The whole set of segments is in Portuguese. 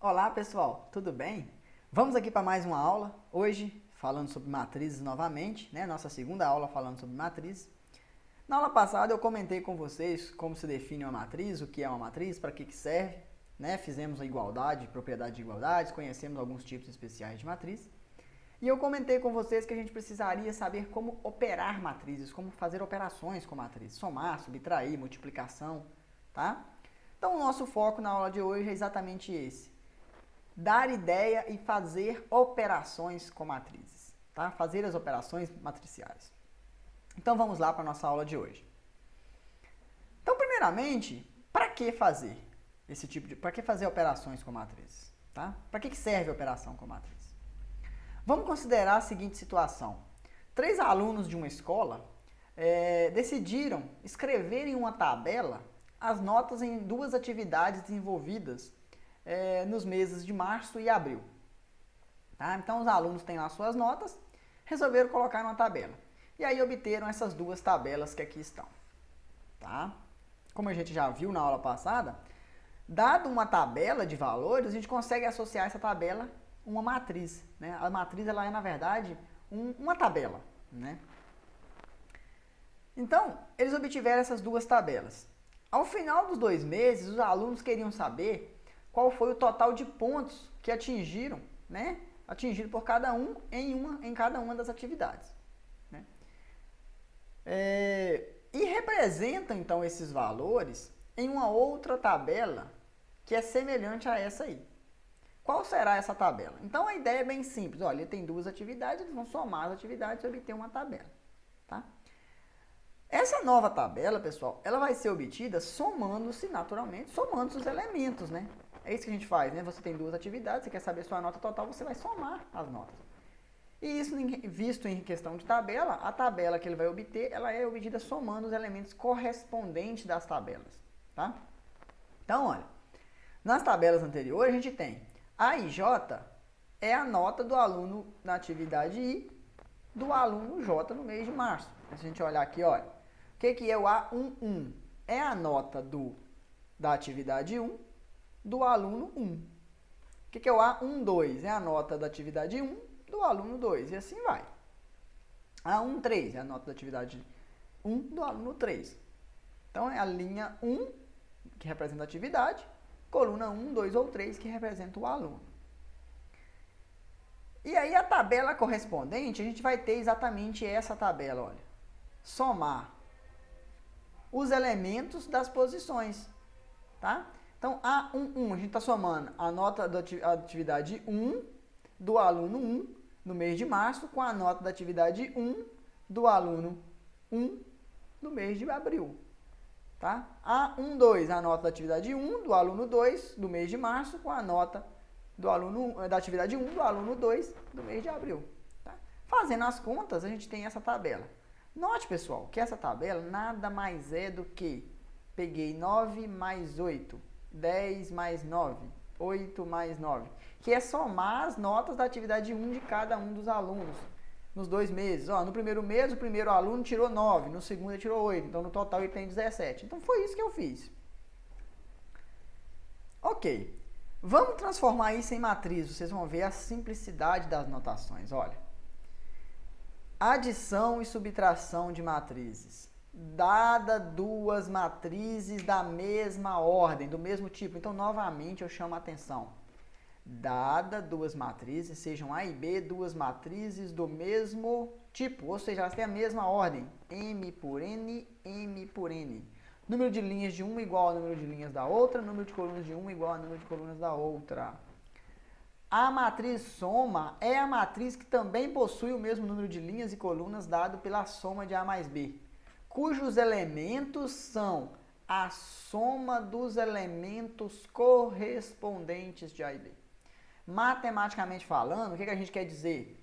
Olá pessoal, tudo bem? Vamos aqui para mais uma aula, hoje falando sobre matrizes novamente, né? Nossa segunda aula falando sobre matrizes. Na aula passada eu comentei com vocês como se define uma matriz, o que é uma matriz, para que serve, né? Fizemos a igualdade, propriedade de igualdades, conhecemos alguns tipos especiais de matriz. E eu comentei com vocês que a gente precisaria saber como operar matrizes, como fazer operações com matrizes, somar, subtrair, multiplicação, tá? Então o nosso foco na aula de hoje é exatamente esse: dar ideia e fazer operações com matrizes, tá? Fazer as operações matriciais. Então vamos lá para a nossa aula de hoje. Então, primeiramente, para que fazer para que fazer operações com matrizes, tá? Para que serve a operação com matriz? Vamos considerar a seguinte situação: 3 alunos de uma escola decidiram escrever em uma tabela as notas em 2 atividades desenvolvidas nos meses de março e abril. Tá? Então, os alunos têm lá suas notas, resolveram colocar numa tabela. E aí obteram essas 2 tabelas que aqui estão. Tá? Como a gente já viu na aula passada, dado uma tabela de valores, a gente consegue associar essa tabela a uma matriz. Né? A matriz ela é, na verdade, uma tabela. Né? Então, eles obtiveram essas 2 tabelas. Ao final dos 2 meses, os alunos queriam saber qual foi o total de pontos que atingiram, né? Atingido por cada um em cada uma das atividades. Né? E representam, então, esses valores em uma outra tabela que é semelhante a essa aí. Qual será essa tabela? Então, a ideia é bem simples. Olha, tem 2 atividades, eles vão somar as atividades e obter uma tabela. Tá? Essa nova tabela, pessoal, ela vai ser obtida somando-se, naturalmente, somando-se os elementos, né? É isso que a gente faz, né? Você tem 2 atividades, você quer saber sua nota total, você vai somar as notas. E isso, visto em questão de tabela, a tabela que ele vai obter, ela é obtida somando os elementos correspondentes das tabelas, tá? Então, olha, nas tabelas anteriores a gente tem A e J é a nota do aluno na atividade I, do aluno J no mês de março. Se a gente olhar aqui, olha, o que é o A11? É a nota da atividade 1 do aluno 1. O que é o A12? É a nota da atividade 1 do aluno 2. E assim vai. A13 é a nota da atividade 1 do aluno 3. Então, é a linha 1, que representa a atividade, coluna 1, 2 ou 3, que representa o aluno. E aí, a tabela correspondente, a gente vai ter exatamente essa tabela, olha. Somar os elementos das posições, tá? Então, A11, a gente está somando a nota da atividade 1 do aluno 1 no mês de março com a nota da atividade 1 do aluno 1 no mês de abril. Tá? A12, a nota da atividade 1 do aluno 2 do mês de março com a nota da atividade 1 do aluno 2 do mês de abril. Tá? Fazendo as contas, a gente tem essa tabela. Note, pessoal, que essa tabela nada mais é do que peguei 9 mais 8, 10 mais 9, 8 mais 9, que é somar as notas da atividade 1 de cada um dos alunos nos 2 meses. Ó, no primeiro mês, o primeiro aluno tirou 9, no segundo ele tirou 8, então no total ele tem 17. Então foi isso que eu fiz. Ok, vamos transformar isso em matriz, vocês vão ver a simplicidade das notações, olha. Adição e subtração de matrizes. Dada 2 matrizes da mesma ordem, do mesmo tipo. Então, novamente, eu chamo a atenção. Dada 2 matrizes, sejam A e B, 2 matrizes do mesmo tipo. Ou seja, elas têm a mesma ordem. M por N, M por N. Número de linhas de uma igual ao número de linhas da outra. Número de colunas de uma igual ao número de colunas da outra. A matriz soma é a matriz que também possui o mesmo número de linhas e colunas dado pela soma de A mais B, cujos elementos são a soma dos elementos correspondentes de A e B. Matematicamente falando, o que a gente quer dizer?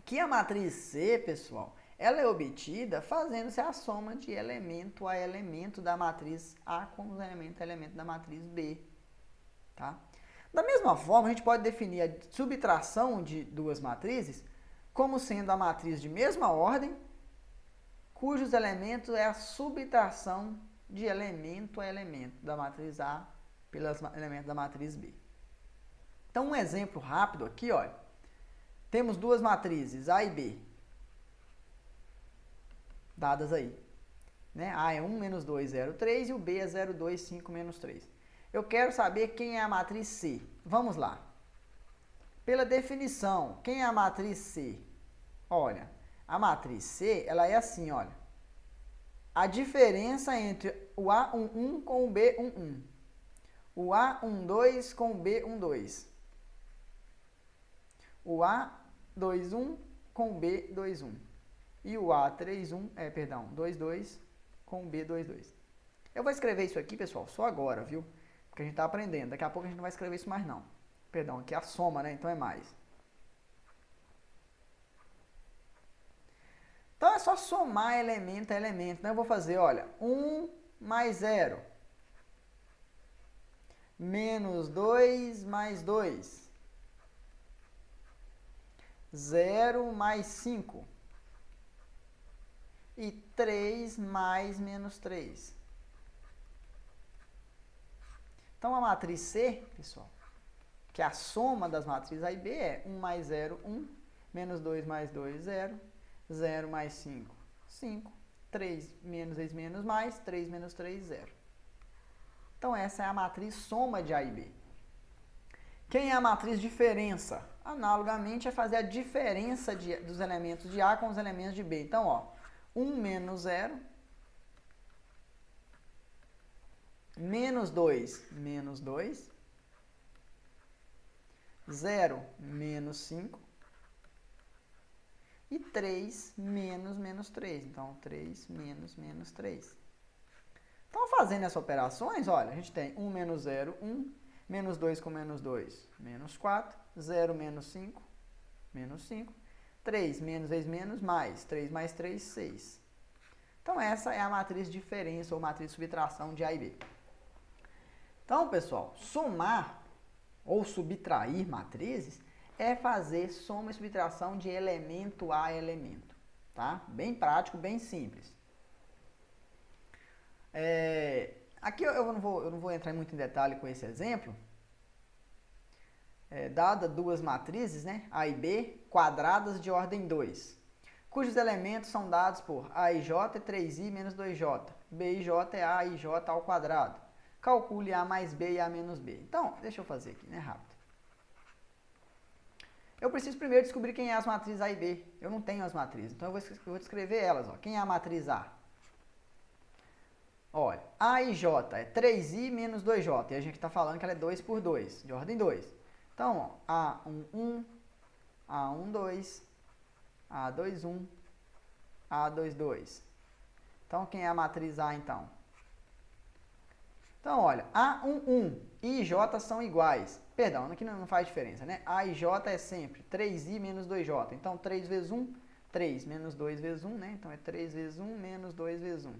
Que a matriz C, pessoal, ela é obtida fazendo-se a soma de elemento a elemento da matriz A com os elementos a elemento da matriz B. Tá? Da mesma forma, a gente pode definir a subtração de 2 matrizes como sendo a matriz de mesma ordem, cujos elementos é a subtração de elemento a elemento da matriz A pelos elementos da matriz B. Então, um exemplo rápido aqui, olha. Temos duas matrizes, A e B, dadas aí. Né? A é 1, menos 2, 0, 3 e o B é 0, 2, 5, menos 3. Eu quero saber quem é a matriz C. Vamos lá. Pela definição, quem é a matriz C? Olha, a matriz C, ela é assim, olha. A diferença entre o A11 com o B11. O A12 com o B12. O A21 com o B21. E o A22 com o B22. Eu vou escrever isso aqui, pessoal, só agora, viu? Porque a gente está aprendendo. Daqui a pouco a gente não vai escrever isso mais, não. Perdão, aqui é a soma, né? Então é mais. Então é só somar elemento a elemento. Então eu vou fazer, olha, 1 mais 0. Menos 2 mais 2. 0 mais 5. E 3 mais menos 3. Então, a matriz C, pessoal, que é a soma das matrizes A e B, é 1 mais 0, 1, menos 2 mais 2, 0, 0 mais 5, 5, 3 menos 6 menos mais, 3 menos 3, 0. Então, essa é a matriz soma de A e B. Quem é a matriz diferença? Analogamente, é fazer a diferença dos elementos de A com os elementos de B. Então, ó, 1 menos 0, menos 2, menos 2, 0, menos 5, e 3, menos 3. Então, 3, menos 3. Então, fazendo essas operações, olha, a gente tem 1 menos 0, 1, menos 2 com menos 2, menos 4, 0 menos 5, menos 5, 3 menos 6 menos mais, 3 mais 3, 6. Então, essa é a matriz diferença ou matriz subtração de A e B. Então, pessoal, somar ou subtrair matrizes é fazer soma e subtração de elemento a elemento, tá? Bem prático, bem simples. Aqui eu não vou entrar muito em detalhe com esse exemplo. Dada duas matrizes, né, A e B, quadradas de ordem 2, cujos elementos são dados por A e J é 3i menos 2j, B e J é A e J ao quadrado. Calcule A mais B e A menos B. Então, deixa eu fazer aqui, né, rápido. Eu preciso primeiro descobrir quem é as matrizes A e B. Eu não tenho as matrizes, então eu vou descrever elas. Ó. Quem é a matriz A? Olha, A e J é 3i menos 2j, e a gente está falando que ela é 2 por 2, de ordem 2. Então, ó, A11, A12, A21, A22. Então, quem é a matriz A, então? Então, olha, A11 e J são iguais. Perdão, aqui não faz diferença, né? A e J é sempre 3i menos 2j. Então, 3 vezes 1, 3 menos 2 vezes 1, né? Então, é 3 vezes 1 menos 2 vezes 1.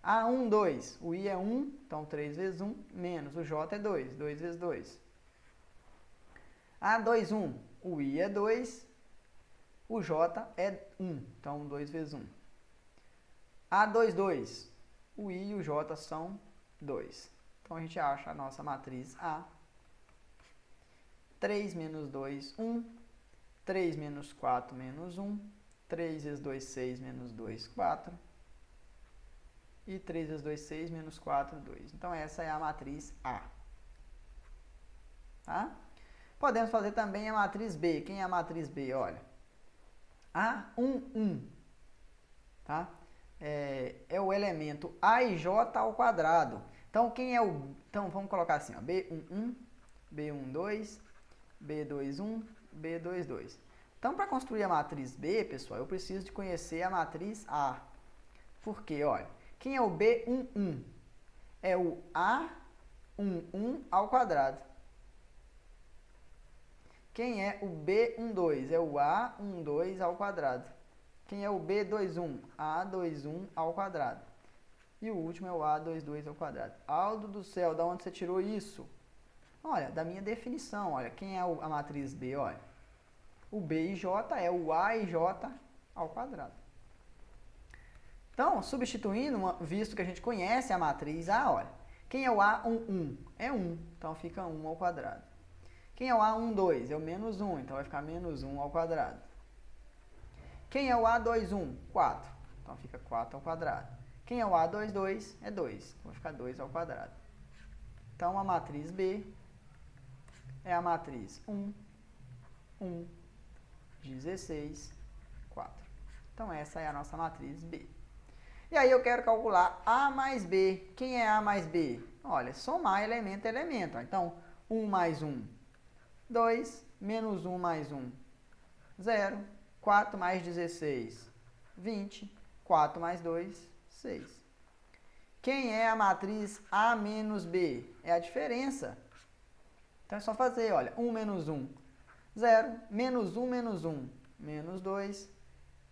A12, o i é 1, então 3 vezes 1, menos o j é 2, 2 vezes 2. A21, o i é 2, o j é 1, então 2 vezes 1. A22, o i e o j são 2. Então, a gente acha a nossa matriz A. 3 menos 2, 1. 3 menos 4, menos 1. 3 vezes 2, 6, menos 2, 4. E 3 vezes 2, 6, menos 4, 2. Então, essa é a matriz A. Tá? Podemos fazer também a matriz B. Quem é a matriz B? Olha. A11. Tá? É o elemento A e J ao quadrado. Então, quem é o... Então, vamos colocar assim, ó, B11, B12, B21, B22. Então, para construir a matriz B, pessoal, eu preciso de conhecer a matriz A. Por quê? Olha, quem é o B11? É o A11 ao quadrado. Quem é o B12? É o A12 ao quadrado. Quem é o B21? A21 ao quadrado. E o último é o A22 ao quadrado. Aldo do céu, da onde você tirou isso? Olha, da minha definição. Olha, quem é a matriz B? Olha, o B e J é o A e J ao quadrado. Então, substituindo, visto que a gente conhece a matriz A, olha, quem é o A11? É 1, então fica 1 ao quadrado. Quem é o A1, 2? É o menos 1, então vai ficar menos 1 ao quadrado. Quem é o A2, 1? 4. Então fica 4 ao quadrado. Quem é o A2, 2? É 2. Então vai ficar 2 ao quadrado. Então a matriz B é a matriz 1, 1, 16, 4. Então essa é a nossa matriz B. E aí eu quero calcular A mais B. Quem é A mais B? Olha, somar elemento a elemento. Então, 1 mais 1, 2, menos 1 mais 1, 0, 4 mais 16, 20, 4 mais 2, 6. Quem é a matriz A menos B? É a diferença. Então é só fazer, olha, 1 menos 1, 0, menos 1 menos 1, menos 2,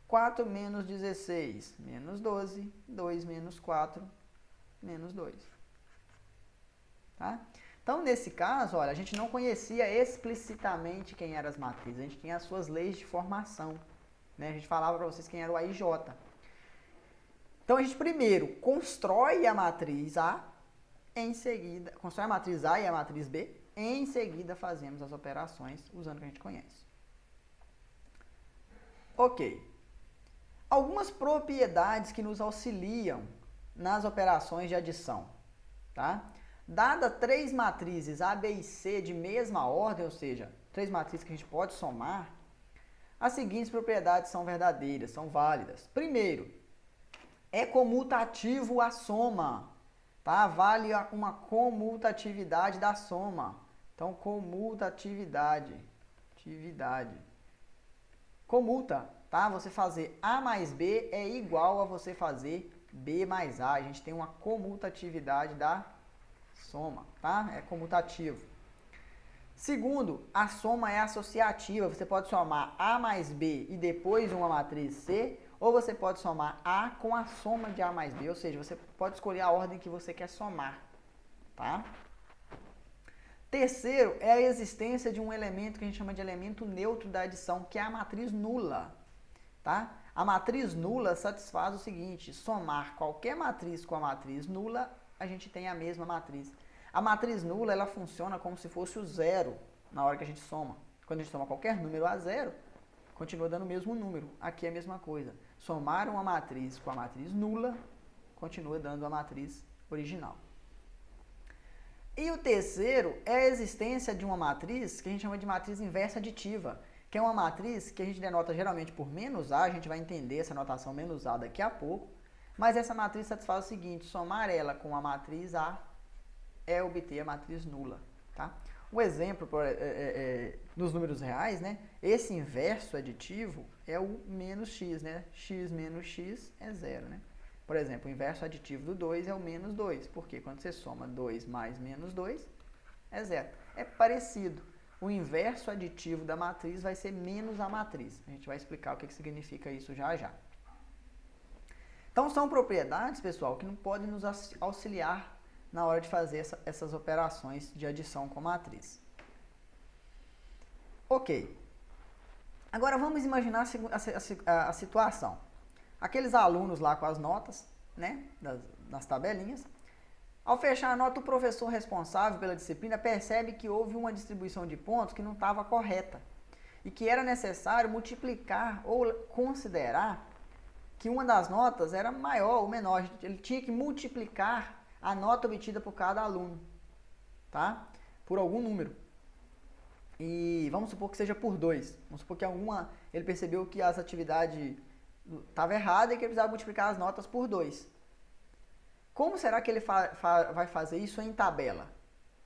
4 menos 16, menos 12, 2 menos 4, menos 2. Tá? Então, nesse caso, olha, a gente não conhecia explicitamente quem eram as matrizes, a gente tinha as suas leis de formação. Né? A gente falava para vocês quem era o A e J. Então, a gente primeiro constrói a matriz A, em seguida, constrói a matriz A e a matriz B, em seguida fazemos as operações usando o que a gente conhece. Ok. Algumas propriedades que nos auxiliam nas operações de adição, tá? Dada 3 matrizes A, B e C de mesma ordem, ou seja, 3 matrizes que a gente pode somar, as seguintes propriedades são verdadeiras, são válidas. Primeiro, é comutativo a soma, tá? Vale uma comutatividade da soma. Então, comutatividade, comuta, tá? Você fazer A mais B é igual a você fazer B mais A. A gente tem uma comutatividade da soma, tá? É comutativo. Segundo, a soma é associativa. Você pode somar A mais B e depois uma matriz C, ou você pode somar A com a soma de A mais B, ou seja, você pode escolher a ordem que você quer somar, tá? Terceiro, é a existência de um elemento que a gente chama de elemento neutro da adição, que é a matriz nula, tá? A matriz nula satisfaz o seguinte: somar qualquer matriz com a matriz nula, a gente tem a mesma matriz. A matriz nula, ela funciona como se fosse o zero na hora que a gente soma. Quando a gente soma qualquer número a zero, continua dando o mesmo número. Aqui é a mesma coisa. Somar uma matriz com a matriz nula, continua dando a matriz original. E o terceiro é a existência de uma matriz que a gente chama de matriz inversa aditiva, que é uma matriz que a gente denota geralmente por menos A, a gente vai entender essa notação menos A daqui a pouco, mas essa matriz satisfaz o seguinte: somar ela com a matriz A é obter a matriz nula, tá? Um exemplo nos números reais, né? Esse inverso aditivo é o menos x, né? X menos x é zero, né? Por exemplo, o inverso aditivo do 2 é o menos 2, porque quando você soma 2 mais menos 2, é zero. É parecido. O inverso aditivo da matriz vai ser menos a matriz. A gente vai explicar o que significa isso já já. Então, são propriedades, pessoal, que não podem nos auxiliar na hora de fazer essas operações de adição com matriz. Ok. Agora, vamos imaginar a situação. Aqueles alunos lá com as notas, né, nas tabelinhas. Ao fechar a nota, o professor responsável pela disciplina percebe que houve uma distribuição de pontos que não estava correta e que era necessário multiplicar ou considerar que uma das notas era maior ou menor. Ele tinha que multiplicar a nota obtida por cada aluno, tá? Por algum número. E vamos supor que seja por 2. Vamos supor que ele percebeu que as atividades estava errada e que ele precisava multiplicar as notas por 2. Como será que ele vai fazer isso em tabela?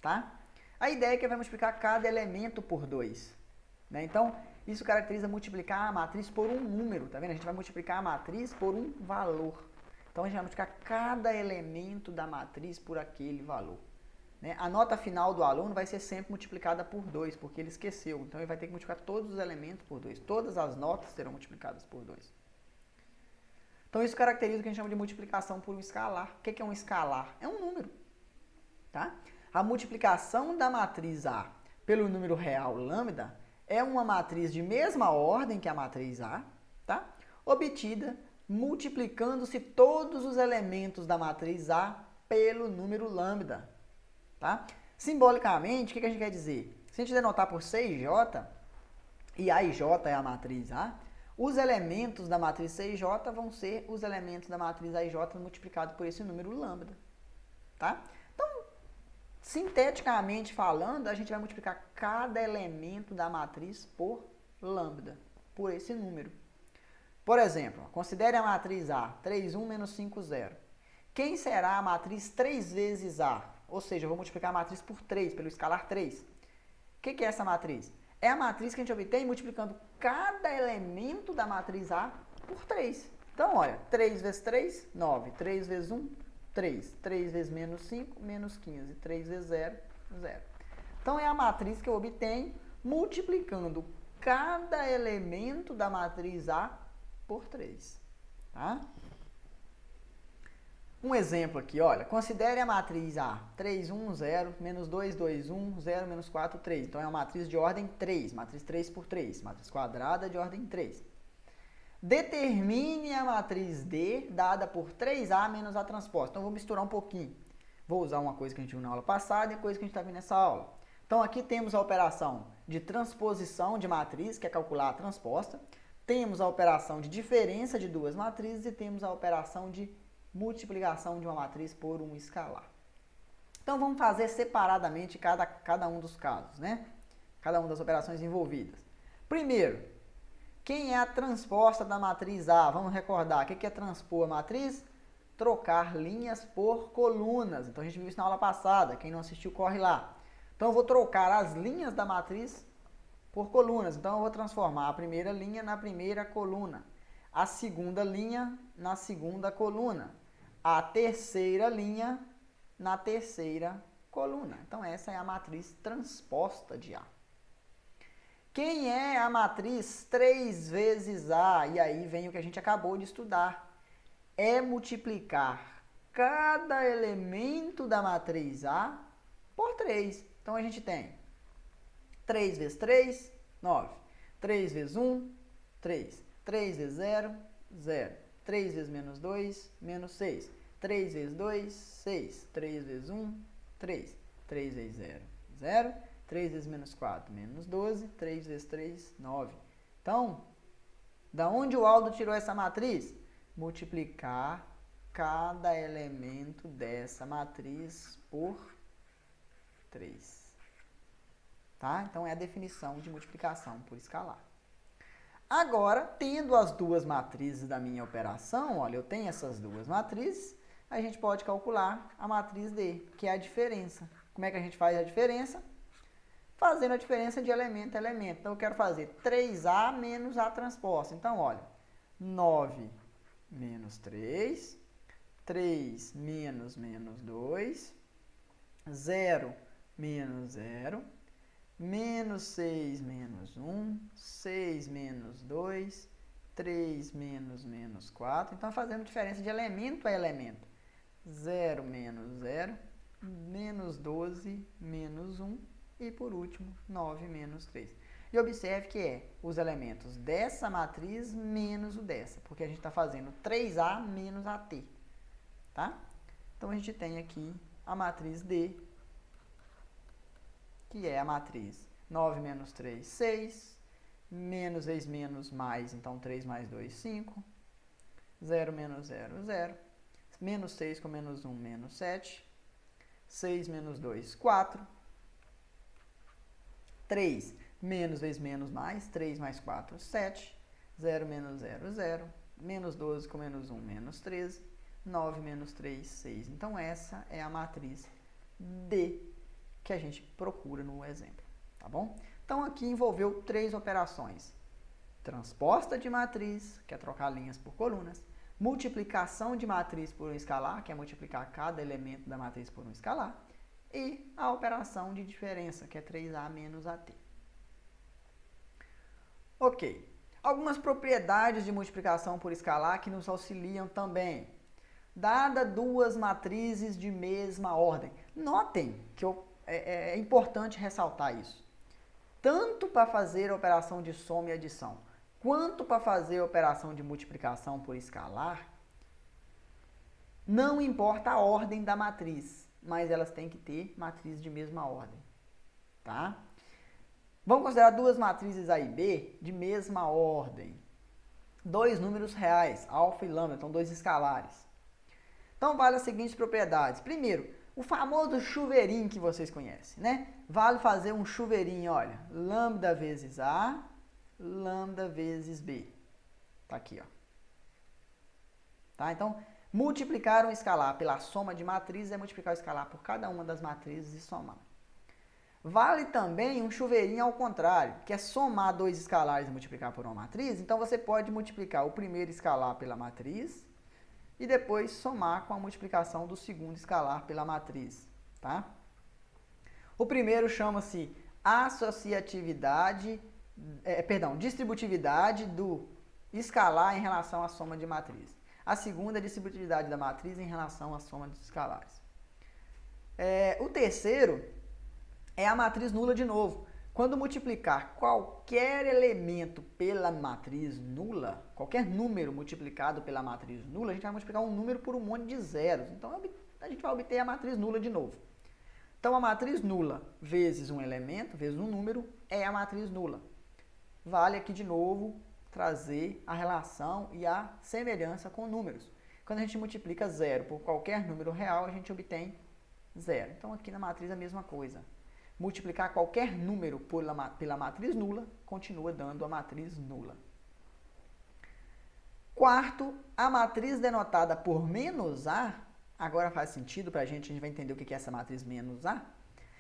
Tá? A ideia é que ele vai multiplicar cada elemento por 2. Né? Então, isso caracteriza multiplicar a matriz por um número. Tá vendo? A gente vai multiplicar a matriz por um valor. Então, a gente vai multiplicar cada elemento da matriz por aquele valor. Né? A nota final do aluno vai ser sempre multiplicada por 2, porque ele esqueceu. Então, ele vai ter que multiplicar todos os elementos por 2. Todas as notas serão multiplicadas por 2. Então, isso caracteriza o que a gente chama de multiplicação por um escalar. O que é um escalar? É um número. Tá? A multiplicação da matriz A pelo número real lambda é uma matriz de mesma ordem que a matriz A, tá? Obtida multiplicando-se todos os elementos da matriz A pelo número lambda. Tá? Simbolicamente, o que a gente quer dizer? Se a gente denotar por CJ, e A e J é a matriz A, os elementos da matriz CJ vão ser os elementos da matriz A e J multiplicado por esse número lambda. Tá? Então, sinteticamente falando, a gente vai multiplicar cada elemento da matriz por lambda, por esse número. Por exemplo, considere a matriz A, 3, 1 menos 5, 0. Quem será a matriz 3 vezes A? Ou seja, eu vou multiplicar a matriz por 3, pelo escalar 3. O que é essa matriz? É a matriz que a gente obtém multiplicando cada elemento da matriz A por 3. Então, olha, 3 vezes 3, 9. 3 vezes 1, 3. 3 vezes menos 5, menos 15. 3 vezes 0, 0. Então, é a matriz que eu obtenho multiplicando cada elemento da matriz A por 3. Tá? Um exemplo aqui, olha, considere a matriz A, 3, 1, 0, menos 2, 2, 1, 0, menos 4, 3. Então, é uma matriz de ordem 3, matriz 3 por 3, matriz quadrada de ordem 3. Determine a matriz D, dada por 3A menos A transposta. Então, eu vou misturar um pouquinho. Vou usar uma coisa que a gente viu na aula passada e a coisa que a gente está vendo nessa aula. Então, aqui temos a operação de transposição de matriz, que é calcular a transposta. Temos a operação de diferença de duas matrizes e temos a operação de multiplicação de uma matriz por um escalar. Então, vamos fazer separadamente cada um dos casos, né? Cada uma das operações envolvidas. Primeiro, quem é a transposta da matriz A? Vamos recordar, o que é transpor a matriz? Trocar linhas por colunas. Então, a gente viu isso na aula passada, quem não assistiu, corre lá. Então, eu vou trocar as linhas da matriz por colunas. Então, eu vou transformar a primeira linha na primeira coluna, a segunda linha na segunda coluna, a terceira linha na terceira coluna. Então, essa é a matriz transposta de A. Quem é a matriz 3 vezes A? E aí vem o que a gente acabou de estudar. É multiplicar cada elemento da matriz A por 3. Então, a gente tem 3 vezes 3, 9. 3 vezes 1, 3. 3 vezes 0, 0. 3 vezes menos 2, menos 6. 3 vezes 2, 6. 3 vezes 1, 3. 3 vezes 0, 0. 3 vezes menos 4, menos 12. 3 vezes 3, 9. Então, da onde o Aldo tirou essa matriz? Multiplicar cada elemento dessa matriz por 3. Tá? Então, é a definição de multiplicação por escalar. Agora, tendo as duas matrizes da minha operação, olha, eu tenho essas duas matrizes, a gente pode calcular a matriz D, que é a diferença. Como é que a gente faz a diferença? Fazendo a diferença de elemento a elemento. Então, eu quero fazer 3A menos A transposta. Então, olha, 9 menos 3, 3 menos 2, 0 menos 0, menos 6 menos 1, 6 menos 2, 3 menos 4. Então, fazendo diferença de elemento a elemento. 0 menos 0, menos 12 menos 1 e, por último, 9 menos 3. E observe que é os elementos dessa matriz menos o dessa, porque a gente está fazendo 3A menos AT. Tá? Então, a gente tem aqui a matriz D, que é a matriz 9 menos 3, 6, menos vezes menos mais, então 3 mais 2, 5, 0 menos 0, 0, menos 6 com menos 1, menos 7, 6 menos 2, 4, 3 menos vezes menos mais, 3 mais 4, 7, 0 menos 0, 0, menos 12 com menos 1, menos 13, 9 menos 3, 6. Então, essa é a matriz D que a gente procura no exemplo, tá bom? Então, aqui envolveu 3 operações. Transposta de matriz, que é trocar linhas por colunas. Multiplicação de matriz por um escalar, que é multiplicar cada elemento da matriz por um escalar. E a operação de diferença, que é 3A menos AT. Ok. Algumas propriedades de multiplicação por escalar que nos auxiliam também. Dada duas matrizes de mesma ordem. Notem que é importante ressaltar isso. Tanto para fazer a operação de soma e adição, quanto para fazer a operação de multiplicação por escalar, não importa a ordem da matriz, mas elas têm que ter matriz de mesma ordem, tá? Vamos considerar duas matrizes A e B de mesma ordem. Dois números reais, alfa e lambda, então dois escalares. Então, vale as seguintes propriedades. Primeiro, o famoso chuveirinho que vocês conhecem, né? Vale fazer um chuveirinho, olha, lambda vezes A, lambda vezes B. Tá aqui, ó. Tá? Então, multiplicar um escalar pela soma de matrizes é multiplicar o escalar por cada uma das matrizes e somar. Vale também um chuveirinho ao contrário, que é somar dois escalares e multiplicar por uma matriz. Então, você pode multiplicar o primeiro escalar pela matriz e depois somar com a multiplicação do segundo escalar pela matriz. Tá? O primeiro chama-se distributividade do escalar em relação à soma de matriz. A segunda é a distributividade da matriz em relação à soma dos escalares. O terceiro é a matriz nula de novo. Quando multiplicar qualquer elemento pela matriz nula, qualquer número multiplicado pela matriz nula, a gente vai multiplicar um número por um monte de zeros. Então, a gente vai obter a matriz nula de novo. Então, a matriz nula vezes um elemento, vezes um número, é a matriz nula. Vale aqui de novo trazer a relação e a semelhança com números. Quando a gente multiplica zero por qualquer número real, a gente obtém zero. Então, aqui na matriz a mesma coisa. Multiplicar qualquer número pela matriz nula, continua dando a matriz nula. Quarto, a matriz denotada por menos A, agora faz sentido para a gente vai entender o que é essa matriz menos A.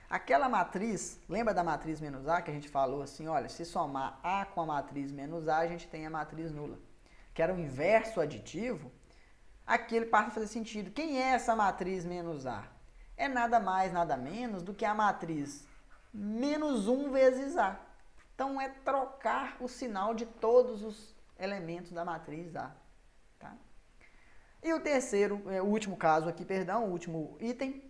Aquela matriz, lembra da matriz menos A que a gente falou assim, olha, se somar A com a matriz menos A, a gente tem a matriz nula. Que era o inverso aditivo, aqui ele passa a fazer sentido. Quem é essa matriz menos A? É nada mais, nada menos do que a matriz menos 1 vezes A. Então, é trocar o sinal de todos os elementos da matriz A. Tá? E o terceiro, o último caso aqui, o último item,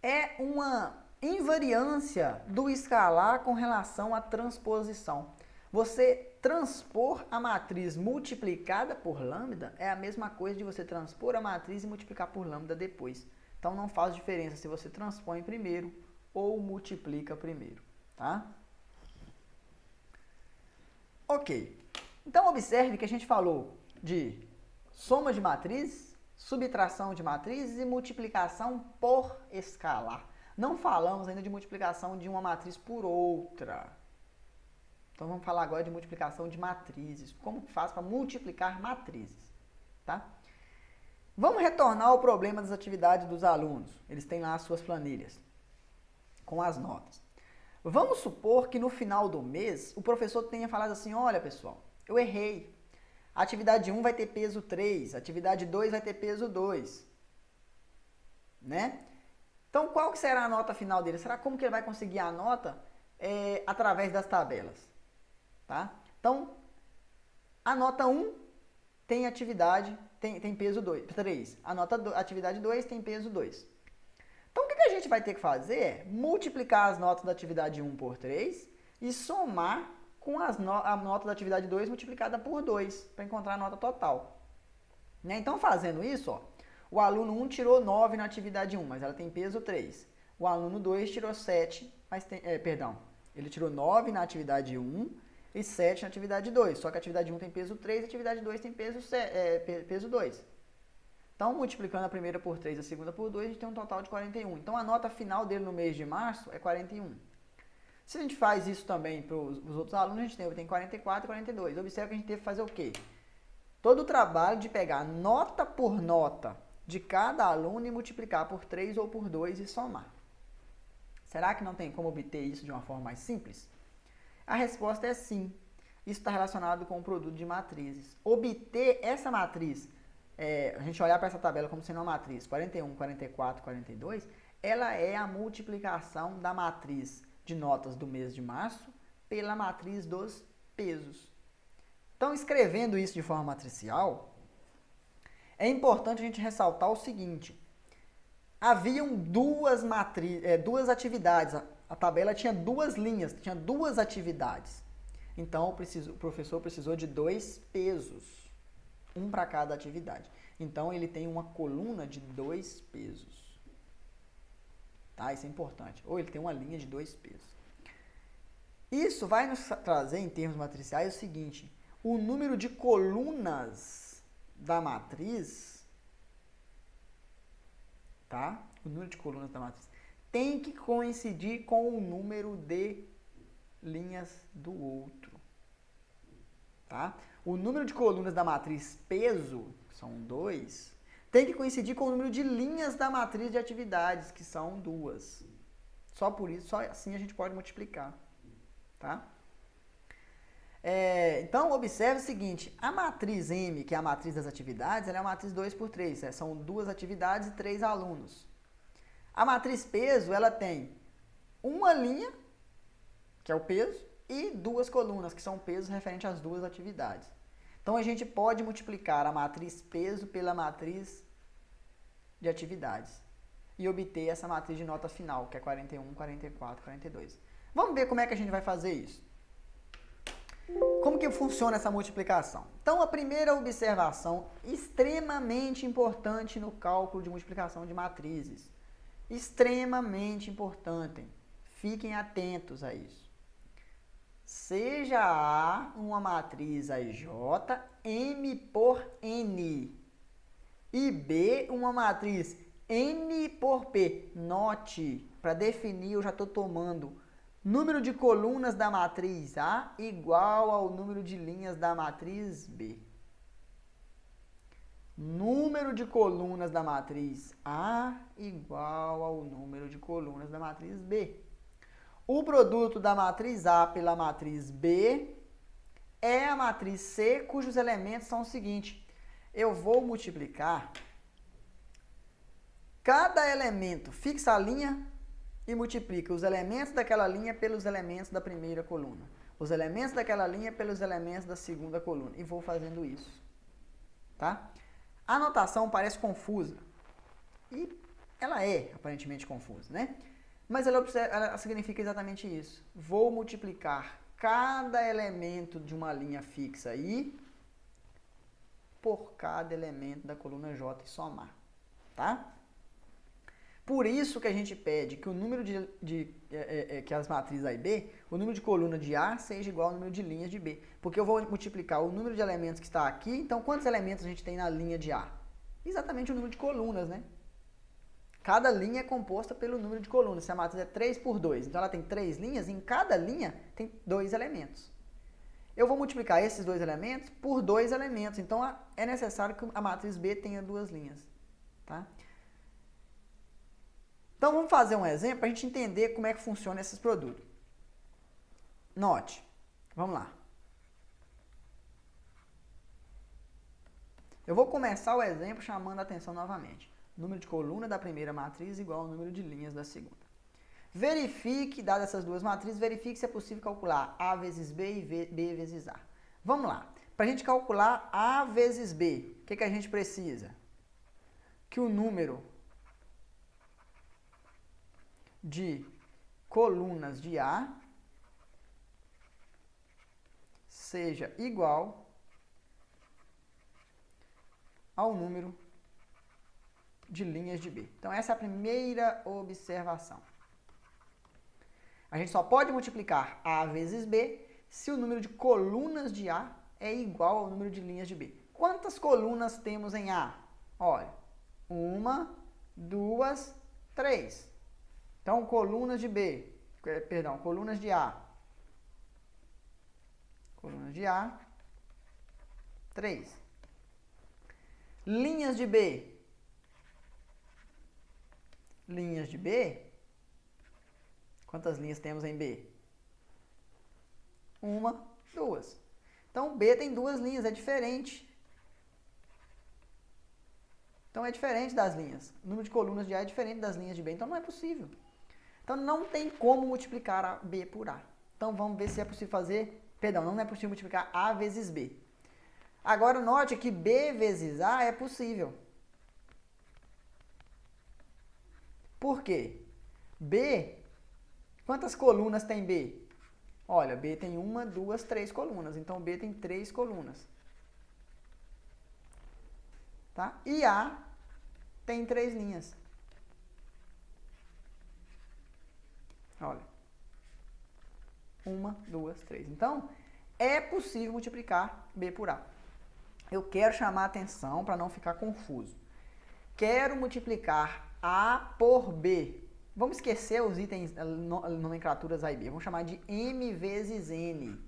é uma invariância do escalar com relação à transposição. Você transpor a matriz multiplicada por lambda é a mesma coisa de você transpor a matriz e multiplicar por lambda depois. Então, não faz diferença se você transpõe primeiro ou multiplica primeiro, tá? Ok. Então, observe que a gente falou de soma de matrizes, subtração de matrizes e multiplicação por escalar. Não falamos ainda de multiplicação de uma matriz por outra. Então, vamos falar agora de multiplicação de matrizes. Como que faz para multiplicar matrizes, tá? Vamos retornar ao problema das atividades dos alunos. Eles têm lá as suas planilhas com as notas. Vamos supor que no final do mês o professor tenha falado assim, olha pessoal, eu errei. A atividade 1 vai ter peso 3, a atividade 2 vai ter peso 2. Né? Então, qual que será a nota final dele? Será como que ele vai conseguir a nota? Através das tabelas. Tá? Então, a nota 1 tem atividade, tem peso 3. A atividade 2 tem peso 2. Então, o que a gente vai ter que fazer é multiplicar as notas da atividade 1 por 3 e somar com a nota da atividade 2 multiplicada por 2, para encontrar a nota total. Né? Então, fazendo isso, ó, o aluno 1 tirou 9 na atividade 1, mas ela tem peso 3. O aluno 2 tirou 7, mas tem, ele tirou 9 na atividade 1 e 7 na atividade 2. Só que a atividade 1 tem peso 3 e a atividade 2 tem peso 2. Então, multiplicando a primeira por 3 e a segunda por 2, a gente tem um total de 41. Então, a nota final dele no mês de março é 41. Se a gente faz isso também para os outros alunos, a gente tem 44 e 42. Observe que a gente teve que fazer o quê? Todo o trabalho de pegar nota por nota de cada aluno e multiplicar por 3 ou por 2 e somar. Será que não tem como obter isso de uma forma mais simples? A resposta é sim. Isso está relacionado com o produto de matrizes. Obter essa matriz, a gente olhar para essa tabela como sendo uma matriz 41, 44, 42, ela é a multiplicação da matriz de notas do mês de março pela matriz dos pesos. Então, escrevendo isso de forma matricial, é importante a gente ressaltar o seguinte. Haviam duas atividades. A tabela tinha duas linhas, tinha duas atividades. Então, o professor precisou de 2 pesos, um para cada atividade. Então, ele tem uma coluna de 2 pesos. Tá? Isso é importante. Ou ele tem uma linha de 2 pesos. Isso vai nos trazer, em termos matriciais, o seguinte: o número de colunas da matriz, tá? O número de colunas da matriz tem que coincidir com o número de linhas do outro, tá? O número de colunas da matriz peso, que são 2, tem que coincidir com o número de linhas da matriz de atividades, que são 2. Só por isso, só assim a gente pode multiplicar, tá? Então, observe o seguinte: a matriz M, que é a matriz das atividades, ela é uma matriz 2 por 3, são 2 atividades e 3 alunos. A matriz peso, ela tem uma linha, que é o peso, e 2 colunas, que são o peso referente às 2 atividades. Então, a gente pode multiplicar a matriz peso pela matriz de atividades e obter essa matriz de nota final, que é 41, 44, 42. Vamos ver como é que a gente vai fazer isso. Como que funciona essa multiplicação? Então, a primeira observação extremamente importante no cálculo de multiplicação de matrizes. Extremamente importante. Fiquem atentos a isso. Seja A uma matriz AJ, M por N. E B uma matriz N por P. Note, para definir eu já estou tomando número de colunas da matriz A igual ao número de linhas da matriz B. Número de colunas da matriz A igual ao número de colunas da matriz B. O produto da matriz A pela matriz B é a matriz C, cujos elementos são os seguintes. Eu vou multiplicar cada elemento, fixa a linha e multiplica os elementos daquela linha pelos elementos da primeira coluna. Os elementos daquela linha pelos elementos da segunda coluna. E vou fazendo isso. Tá? A notação parece confusa. E ela é aparentemente confusa, né? Mas ela significa exatamente isso. Vou multiplicar cada elemento de uma linha fixa I por cada elemento da coluna J e somar. Tá? Por isso que a gente pede que o número que as matrizes A e B, o número de coluna de A seja igual ao número de linhas de B. Porque eu vou multiplicar o número de elementos que está aqui, então quantos elementos a gente tem na linha de A? Exatamente o número de colunas, né? Cada linha é composta pelo número de colunas. Se a matriz é 3 por 2, então ela tem 3 linhas, em cada linha tem 2 elementos. Eu vou multiplicar esses 2 elementos por 2 elementos, então é necessário que a matriz B tenha 2 linhas. Tá? Então vamos fazer um exemplo para a gente entender como é que funciona esses produtos. Note, vamos lá. Eu vou começar o exemplo chamando a atenção novamente. Número de coluna da primeira matriz igual ao número de linhas da segunda. Verifique, dadas essas duas matrizes, verifique se é possível calcular A vezes B e B vezes A. Vamos lá. Para a gente calcular A vezes B, o que a gente precisa? Que o número de colunas de A seja igual ao número de linhas de B. Então, essa é a primeira observação. A gente só pode multiplicar A vezes B se o número de colunas de A é igual ao número de linhas de B. Quantas colunas temos em A? Olha, 1, 2, 3. Então, colunas de B, colunas de A. Colunas de A, 3. Linhas de B. Linhas de B. Quantas linhas temos em B? 1, 2. Então, B tem 2 linhas, é diferente. Então, é diferente das linhas. O número de colunas de A é diferente das linhas de B, então não é possível. Então, não tem como multiplicar a B por A. Então, vamos ver se é possível fazer... Perdão, não é possível multiplicar A vezes B. Agora, note que B vezes A é possível. Por quê? B, quantas colunas tem B? Olha, B tem 1, 2, 3 colunas. Então, B tem 3 colunas. Tá? E A tem 3 linhas. Olha. 1, 2, 3. Então, é possível multiplicar B por A. Eu quero chamar a atenção para não ficar confuso. Quero multiplicar A por B. Vamos esquecer os itens, nomenclaturas A e B. Vamos chamar de M vezes N.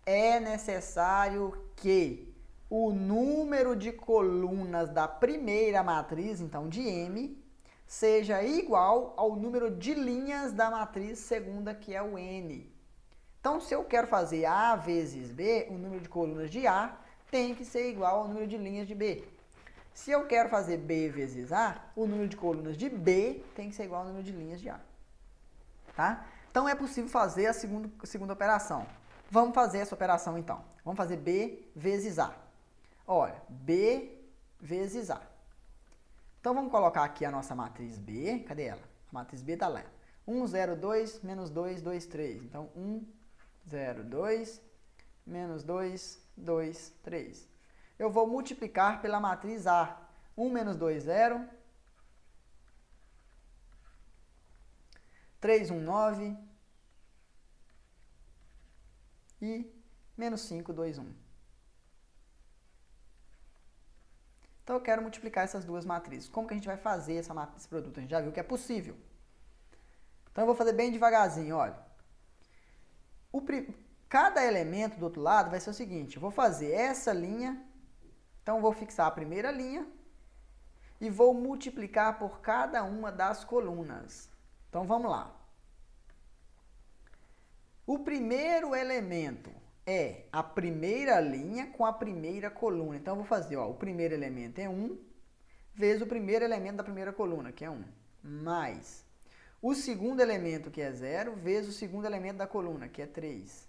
É necessário que o número de colunas da primeira matriz, então de M, seja igual ao número de linhas da matriz segunda, que é o N. Então, se eu quero fazer A vezes B, o número de colunas de A tem que ser igual ao número de linhas de B. Se eu quero fazer B vezes A, o número de colunas de B tem que ser igual ao número de linhas de A. Tá? Então, é possível fazer a segunda operação. Vamos fazer essa operação, então. Vamos fazer B vezes A. Olha, B vezes A. Então, vamos colocar aqui a nossa matriz B. Cadê ela? A matriz B está lá. 1, 0, 2, menos 2, 2, 3. Então, 1, 0, 2, menos 2, 2, 3. Eu vou multiplicar pela matriz A. 1 menos 2, 0. 3, 1, 9. E menos 5, 2, 1. Então, eu quero multiplicar essas duas matrizes. Como que a gente vai fazer esse produto? A gente já viu que é possível. Então, eu vou fazer bem devagarzinho, olha. Cada elemento do outro lado vai ser o seguinte. Eu vou fazer essa linha. Então, eu vou fixar a primeira linha. E vou multiplicar por cada uma das colunas. Então, vamos lá. O primeiro elemento é a primeira linha com a primeira coluna. Então, eu vou fazer, ó, o primeiro elemento é 1, vezes o primeiro elemento da primeira coluna, que é 1, mais o segundo elemento, que é 0, vezes o segundo elemento da coluna, que é 3.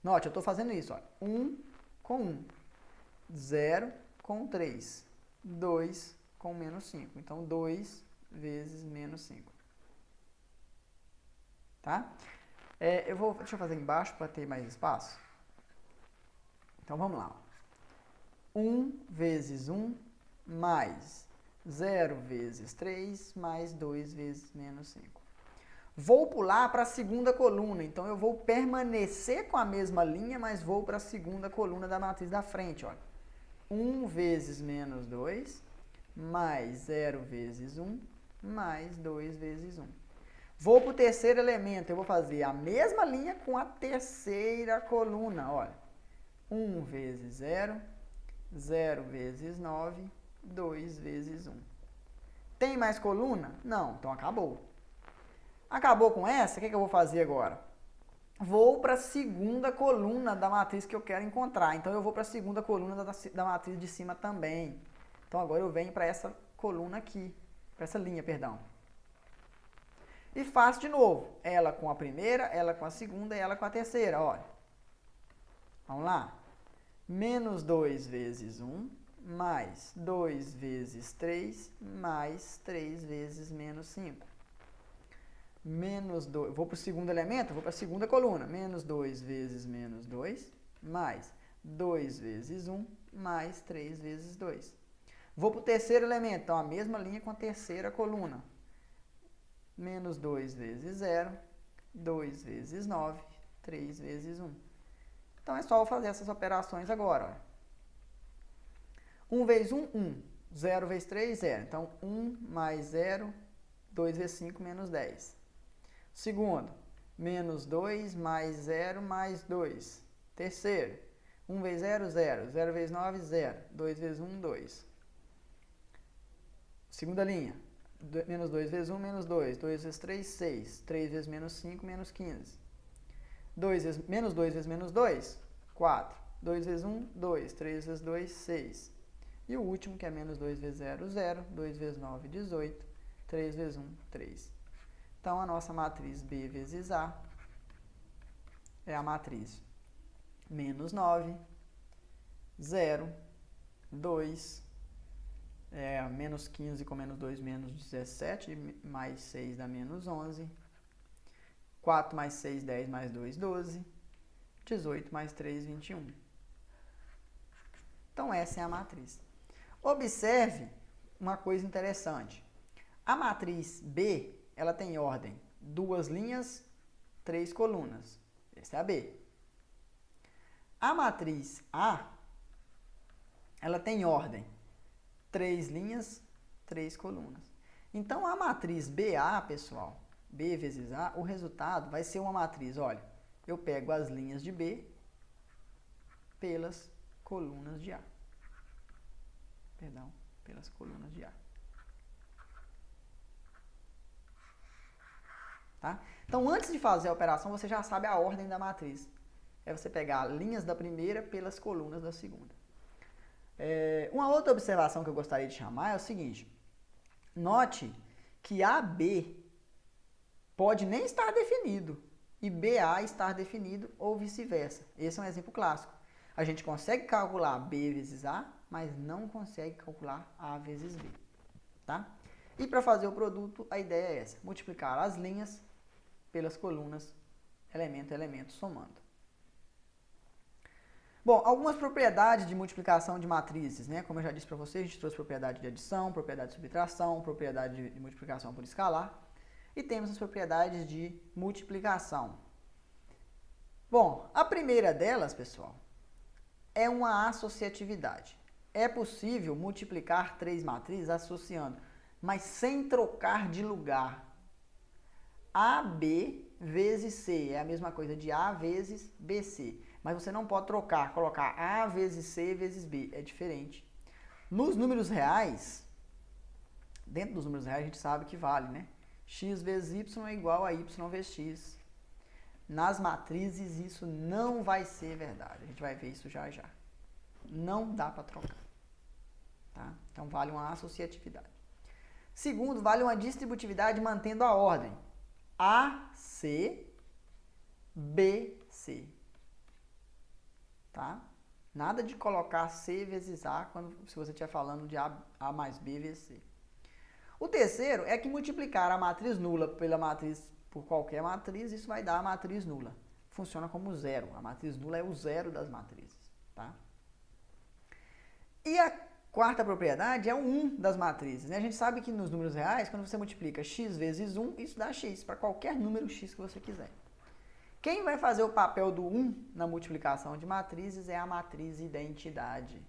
Note, eu estou fazendo isso, ó, 1 com 1, 0 com 3, 2 com menos 5. Então, 2 vezes menos 5. Tá? Deixa eu fazer embaixo para ter mais espaço. Então, vamos lá. 1 vezes 1 mais 0 vezes 3 mais 2 vezes menos 5. Vou pular para a segunda coluna. Então, eu vou permanecer com a mesma linha, mas vou para a segunda coluna da matriz da frente. Olha. 1 vezes menos 2 mais 0 vezes 1 mais 2 vezes 1. Vou para o terceiro elemento, eu vou fazer a mesma linha com a terceira coluna, olha. 1 vezes 0, 0 vezes 9, 2 vezes 1. Tem mais coluna? Não, então acabou. Acabou com essa, o que eu vou fazer agora? Vou para a segunda coluna da matriz que eu quero encontrar. Então, eu vou para a segunda coluna da matriz de cima também. Então, agora eu venho para essa coluna aqui, para essa linha, perdão. E faço de novo. Ela com a primeira, ela com a segunda e ela com a terceira. Olha. Vamos lá. Menos 2 vezes 1, mais 2 vezes 3, mais 3 vezes menos 5. Menos 2, vou para o segundo elemento, vou para a segunda coluna. Menos 2 vezes menos 2, mais 2 vezes 1, mais 3 vezes 2. Vou para o terceiro elemento, então a mesma linha com a terceira coluna. Menos 2 vezes 0, 2 vezes 9, 3 vezes 1. Então, é só eu fazer essas operações agora. Ó. 1 vezes 1, 1. 0 vezes 3, 0. Então, 1 mais 0, 2 vezes 5, menos 10. Segundo, menos 2 mais 0 mais 2. Terceiro, 1 vezes 0, 0. 0 vezes 9, 0. 2 vezes 1, 2. Segunda linha. Menos 2 vezes 1, menos 2. 2 vezes 3, 6. 3 vezes menos 5, menos 15. Menos 2 vezes menos 2, 4. 2 vezes 1, 2. 3 vezes 2, 6. E o último, que é menos 2 vezes 0, 0. 2 vezes 9, 18. 3 vezes 1, 3. Então, a nossa matriz B vezes A é a matriz menos 9, 0, 2, menos 15 com menos 2, menos 17, mais 6 dá menos 11. 4 mais 6, 10 mais 2, 12. 18 mais 3, 21. Então, essa é a matriz. Observe uma coisa interessante. A matriz B, ela tem ordem 2 linhas 3 colunas. Essa é a B. A matriz A, ela tem ordem 3 linhas, 3 colunas. Então, a matriz BA, pessoal, B vezes A, o resultado vai ser uma matriz, olha, eu pego as linhas de B pelas colunas de A. Perdão, pelas colunas de A. Tá? Então, antes de fazer a operação, você já sabe a ordem da matriz. É você pegar linhas da primeira pelas colunas da segunda. Uma outra observação que eu gostaria de chamar é o seguinte. Note que AB pode nem estar definido e BA estar definido ou vice-versa. Esse é um exemplo clássico. A gente consegue calcular B vezes A, mas não consegue calcular A vezes B. Tá? E para fazer o produto, a ideia é essa. Multiplicar as linhas pelas colunas, elemento a elemento, somando. Bom, algumas propriedades de multiplicação de matrizes, né? Como eu já disse para vocês, a gente trouxe propriedade de adição, propriedade de subtração, propriedade de multiplicação por escalar. E temos as propriedades de multiplicação. Bom, a primeira delas, pessoal, é uma associatividade. É possível multiplicar 3 matrizes associando, mas sem trocar de lugar. AB vezes C é a mesma coisa de A vezes BC. Mas você não pode trocar, colocar A vezes C vezes B. É diferente. Nos números reais, dentro dos números reais a gente sabe que vale, né? X vezes Y é igual a Y vezes X. Nas matrizes isso não vai ser verdade. A gente vai ver isso já já. Não dá para trocar. Tá? Então vale uma associatividade. Segundo, vale uma distributividade mantendo a ordem. AC, BC. Tá? Nada de colocar C vezes A se você estiver falando de A mais B vezes C. O terceiro é que multiplicar a matriz nula pela matriz por qualquer matriz, isso vai dar a matriz nula. Funciona como zero. A matriz nula é o zero das matrizes. Tá? E a quarta propriedade é o 1 das matrizes. Né? A gente sabe que nos números reais, quando você multiplica x vezes 1, isso dá x, para qualquer número x que você quiser. Quem vai fazer o papel do 1 na multiplicação de matrizes é a matriz identidade.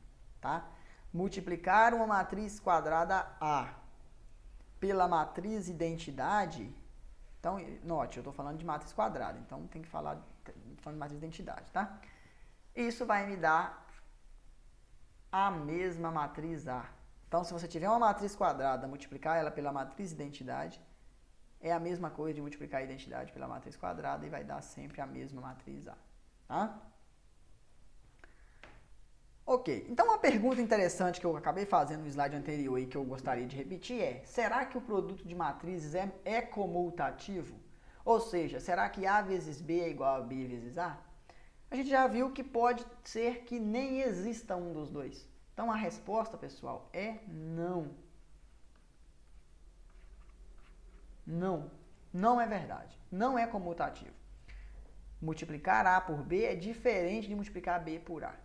Tá? Multiplicar uma matriz quadrada A pela matriz identidade, então, note, eu estou falando de matriz quadrada, então tem que falar de matriz identidade, tá? Isso vai me dar a mesma matriz A. Então, se você tiver uma matriz quadrada, multiplicar ela pela matriz identidade, é a mesma coisa de multiplicar a identidade pela matriz quadrada e vai dar sempre a mesma matriz A. Tá? Ok, então uma pergunta interessante que eu acabei fazendo no slide anterior e que eu gostaria de repetir é: será que o produto de matrizes é comutativo? Ou seja, será que A vezes B é igual a B vezes A? A gente já viu que pode ser que nem exista um dos dois. Então a resposta, pessoal, é não. Não, não é verdade. Não é comutativo. Multiplicar A por B é diferente de multiplicar B por A.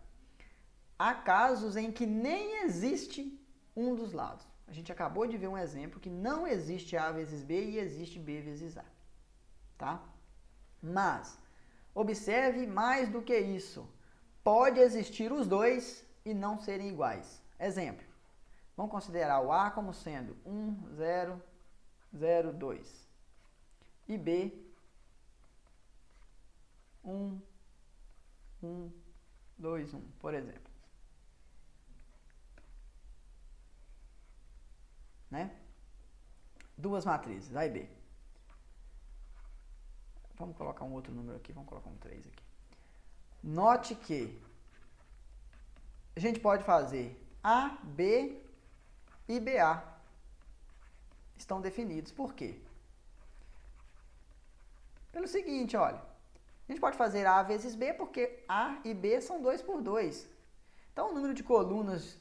Há casos em que nem existe um dos lados. A gente acabou de ver um exemplo que não existe A vezes B e existe B vezes A. Tá? Mas, observe mais do que isso. Pode existir os dois e não serem iguais. Exemplo. Vamos considerar o A como sendo 1, 0, 0, 2. E B, 1, 1, 2, 1, por exemplo. Né? Duas matrizes, A e B. Vamos colocar um outro número aqui, vamos colocar um 3 aqui. Note que a gente pode fazer A, B e BA. Estão definidos. Por quê? Pelo seguinte, olha. A gente pode fazer A vezes B porque A e B são 2 por 2. Então, o número de colunas,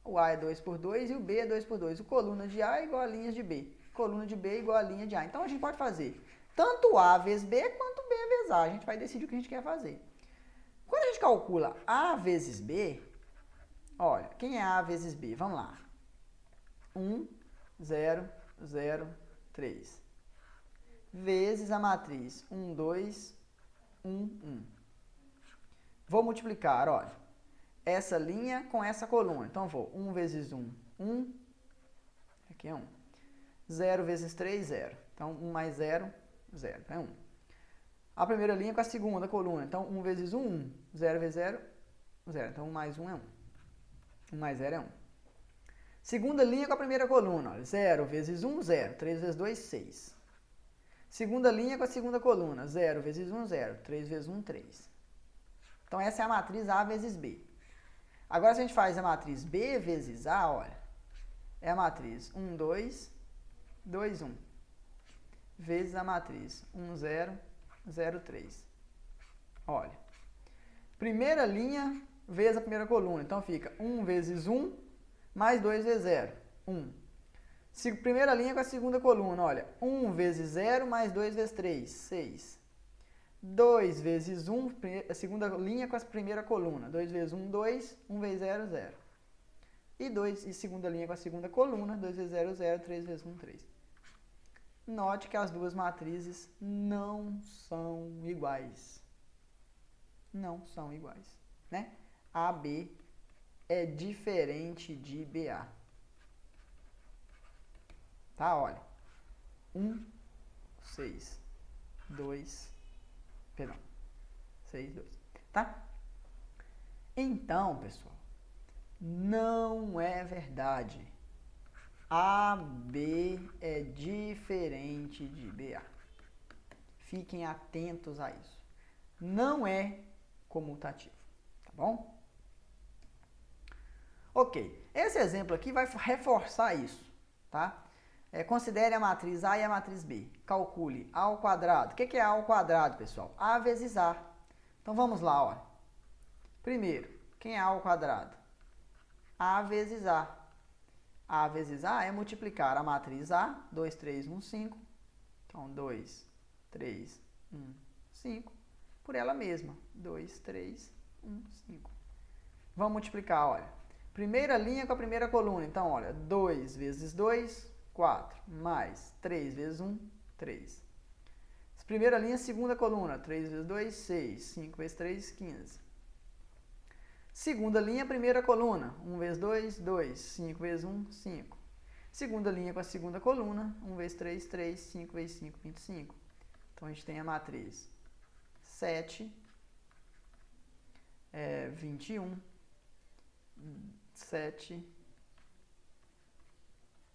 o A é 2 por 2 e o B é 2 por 2. O coluna de A é igual a linhas de B. Coluna de B é igual a linha de A. Então, a gente pode fazer tanto A vezes B quanto B vezes A. A gente vai decidir o que a gente quer fazer. Quando a gente calcula A vezes B, olha, quem é A vezes B? Vamos lá. 1, 0, 0, 3. vezes a matriz 1, 2, 1, 1. Vou multiplicar, olha, essa linha com essa coluna. Então, vou 1 vezes 1, 1. Aqui é 1. 0 vezes 3, 0. Então, 1 mais 0, 0. É 1. A primeira linha com a segunda coluna. Então, 1 vezes 1, 1. 0 vezes 0, 0. Então, 1 mais 1 é 1. 1 mais 0 é 1. Segunda linha com a primeira coluna. Olha, 0 vezes 1, 0. 3 vezes 2, 6. Segunda linha com a segunda coluna. 0 vezes 1, 0. 3 vezes 1, 3. Então, essa é a matriz A vezes B. Agora, se a gente faz a matriz B vezes A, olha, é a matriz 1, 2, 2, 1. Vezes a matriz 1, 0, 0, 3. Olha, primeira linha vezes a primeira coluna. Então, fica 1 vezes 1 mais 2 vezes 0. 1. Primeira linha com a segunda coluna. Olha, 1 vezes 0 mais 2 vezes 3. 6. 2 vezes 1, a segunda linha com a primeira coluna. 2 vezes 1, 2. 1 vezes 0, 0. E segunda linha com a segunda coluna. 2 vezes 0, 0. 3 vezes 1, 3. Note que as duas matrizes não são iguais. Não são iguais, né? AB é diferente de BA. Tá? Olha. 1, 6, 2, perdão. 6, 2. Tá? Então, pessoal, não é verdade. AB é diferente de BA. Fiquem atentos a isso. Não é comutativo, tá bom? Ok, esse exemplo aqui vai reforçar isso, tá? Considere a matriz A e a matriz B. Calcule A ao quadrado. O que é A ao quadrado, pessoal? A vezes A. Então, vamos lá, ó. Primeiro, quem é A ao quadrado? A vezes A. A vezes A é multiplicar a matriz A, 2, 3, 1, 5. Então, 2, 3, 1, 5. Por ela mesma, 2, 3, 1, 5. Vamos multiplicar, olha. Primeira linha com a primeira coluna. Então, olha, 2 vezes 2, 4. Mais 3 vezes 1, 3. Primeira linha, segunda coluna. 3 vezes 2, 6. 5 vezes 3, 15. Segunda linha, primeira coluna. 1 vezes 2, 2. 5 vezes 1, 5. Segunda linha com a segunda coluna. 1 vezes 3, 3. 5 vezes 5, 25. Então, a gente tem a matriz 7, 21, 7.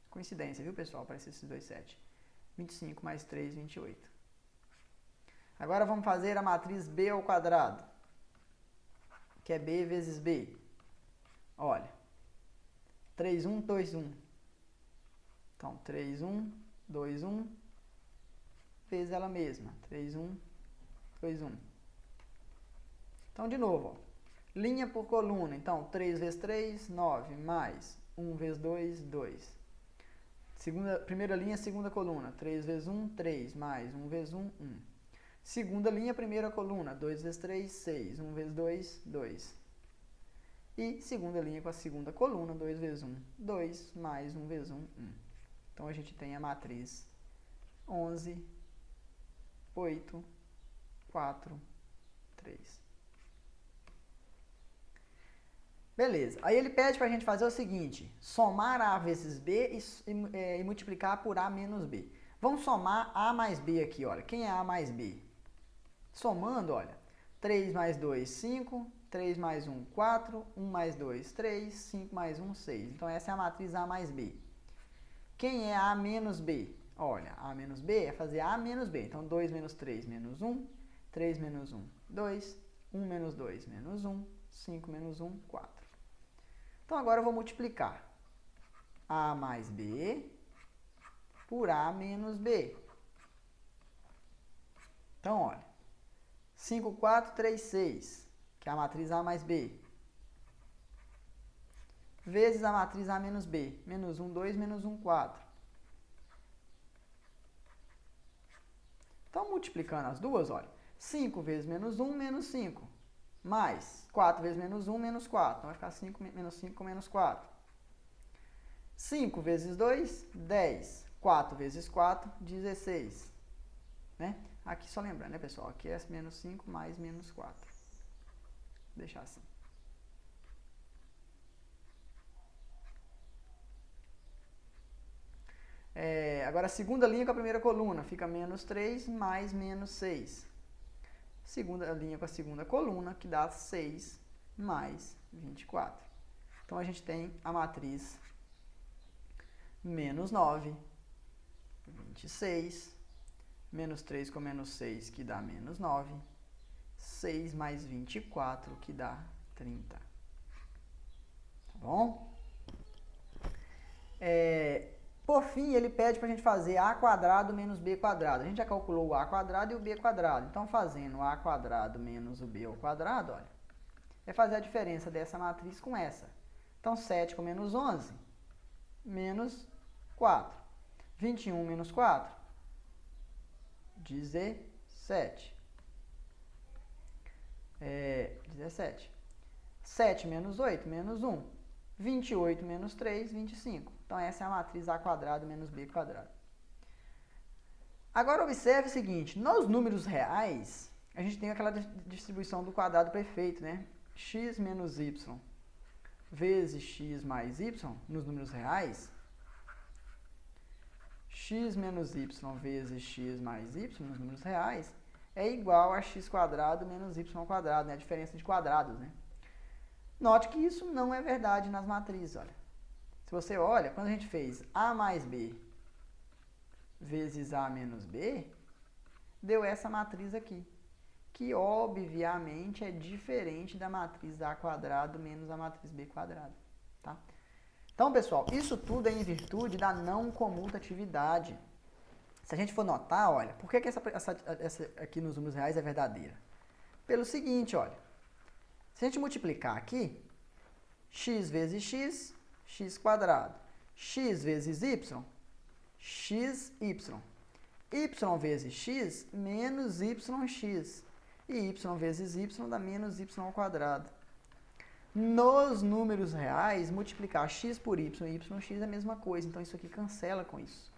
Coincidência, viu, pessoal? Aparece esses dois 7. 25 mais 3, 28. Agora, vamos fazer a matriz B ao quadrado, que é B vezes B. Olha, 3, 1, 2, 1. Então, 3, 1, 2, 1, vezes ela mesma. 3, 1, 2, 1. Então, de novo, ó. Linha por coluna. Então, 3 vezes 3, 9, mais 1 vezes 2, 2. Primeira linha, segunda coluna. 3 vezes 1, 3, mais 1 vezes 1, 1. Segunda linha, primeira coluna. 2 vezes 3, 6. 1 vezes 2, 2. E segunda linha com a segunda coluna. 2 vezes 1, 2, mais 1 vezes 1, 1. Então, a gente tem a matriz 11, 8, 4, 3. Beleza. Aí ele pede para a gente fazer o seguinte: somar A vezes B e multiplicar por A menos B. Vamos somar A mais B aqui, olha. Quem é A mais B? Somando, olha. 3 mais 2, 5. 3 mais 1, 4. 1 mais 2, 3. 5 mais 1, 6. Então, essa é a matriz A mais B. Quem é A menos B? Olha, A menos B é fazer A menos B. Então, 2 menos 3 menos 1. 3 menos 1, 2. 1 menos 2 menos 1. 5 menos 1, 4. Então, agora eu vou multiplicar A mais B por A menos B. Então, olha, 5, 4, 3, 6, que é a matriz A mais B, vezes a matriz A menos B, menos 1, 2, menos 1, 4. Então, multiplicando as duas, olha, 5 vezes menos 1, menos 5. Mais 4 vezes menos 1, menos 4. Então, vai ficar 5 menos 5, menos 4. 5 vezes 2, 10. 4 vezes 4, 16. né? Aqui só lembrando, né, pessoal? Aqui é menos 5 mais menos 4. Vou deixar assim. Agora a segunda linha com a primeira coluna fica menos 3 mais menos 6. Segunda linha com a segunda coluna, que dá 6 mais 24. Então a gente tem a matriz menos 9, 26, menos 3 com menos 6, que dá menos 9, 6 mais 24, que dá 30. Tá bom? Por fim, ele pede para a gente fazer a quadrado menos b quadrado. A gente já calculou o a quadrado e o b quadrado. Então, fazendo a quadrado menos o b ao quadrado, olha, é fazer a diferença dessa matriz com essa. Então, 7 com menos 11, menos 4. 21 menos 4, 17. 17. 7 menos 8, menos 1. 28 menos 3, 25. Então, essa é a matriz a quadrado menos b quadrado. Agora, observe o seguinte. Nos números reais, a gente tem aquela distribuição do quadrado perfeito, né? X menos y vezes x mais y, nos números reais. X menos y vezes x mais y, nos números reais, é igual a x quadrado menos y ao quadrado, né? A diferença de quadrados, né? Note que isso não é verdade nas matrizes, olha. Se você olha, quando a gente fez a mais b vezes a menos b, deu essa matriz aqui, que obviamente é diferente da matriz a quadrado menos a matriz b quadrado, tá? Então, pessoal, isso tudo é em virtude da não comutatividade. Se a gente for notar, olha, por que essa aqui nos números reais é verdadeira? Pelo seguinte, olha, se a gente multiplicar aqui, x vezes x, x quadrado. X vezes y, xy. Y vezes x, menos yx. E y vezes y dá menos y ao quadrado. Nos números reais, multiplicar x por y e yx é a mesma coisa. Então, isso aqui cancela com isso.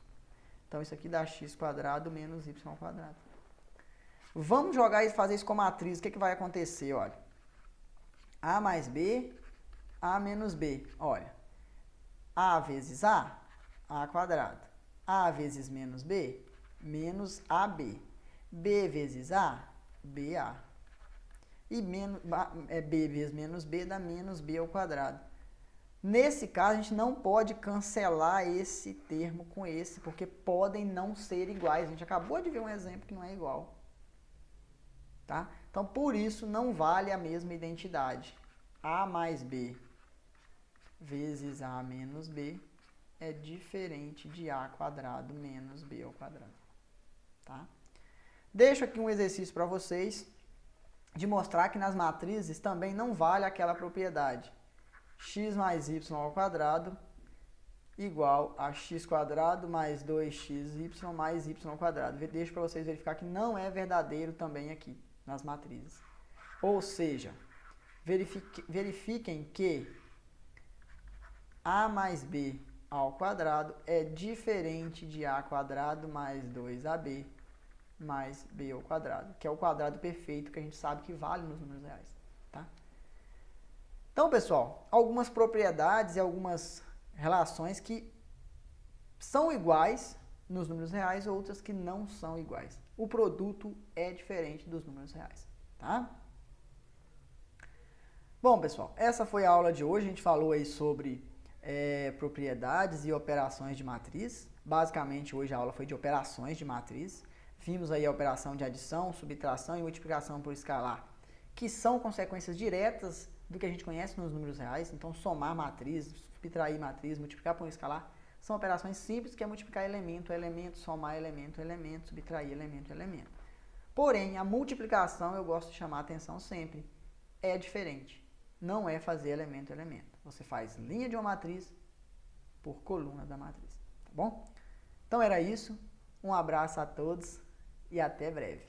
Então, isso aqui dá x quadrado menos y ao quadrado. Vamos jogar e fazer isso com matriz. O que vai acontecer? Olha, a mais b, a menos b. Olha, a vezes a quadrado. A vezes menos b, menos ab. B vezes a, ba. E b vezes menos b dá menos b ao quadrado. Nesse caso, a gente não pode cancelar esse termo com esse, porque podem não ser iguais. A gente acabou de ver um exemplo que não é igual. Tá? Então, por isso, não vale a mesma identidade. A mais b vezes a menos b é diferente de a quadrado menos b ao quadrado. Tá? Deixo aqui um exercício para vocês de mostrar que nas matrizes também não vale aquela propriedade. X mais y ao quadrado igual a x quadrado mais 2xy mais y ao quadrado. Deixo para vocês verificar que não é verdadeiro também aqui nas matrizes. Ou seja, verifiquem que a mais b ao quadrado é diferente de a quadrado mais 2ab mais b ao quadrado, que é o quadrado perfeito que a gente sabe que vale nos números reais. Tá? Então, pessoal, algumas propriedades e algumas relações que são iguais nos números reais, outras que não são iguais. O produto é diferente dos números reais. Tá? Bom, pessoal, essa foi a aula de hoje. A gente falou aí sobre propriedades e operações de matriz. Basicamente, hoje a aula foi de operações de matriz. Vimos aí a operação de adição, subtração e multiplicação por escalar, que são consequências diretas do que a gente conhece nos números reais. Então, somar matriz, subtrair matriz, multiplicar por escalar, são operações simples, que é multiplicar elemento a elemento, somar elemento a elemento, subtrair elemento a elemento. Porém, a multiplicação, eu gosto de chamar a atenção sempre, é diferente. Não é fazer elemento a elemento. Você faz linha de uma matriz por coluna da matriz. Tá bom? Então, era isso. Um abraço a todos e até breve.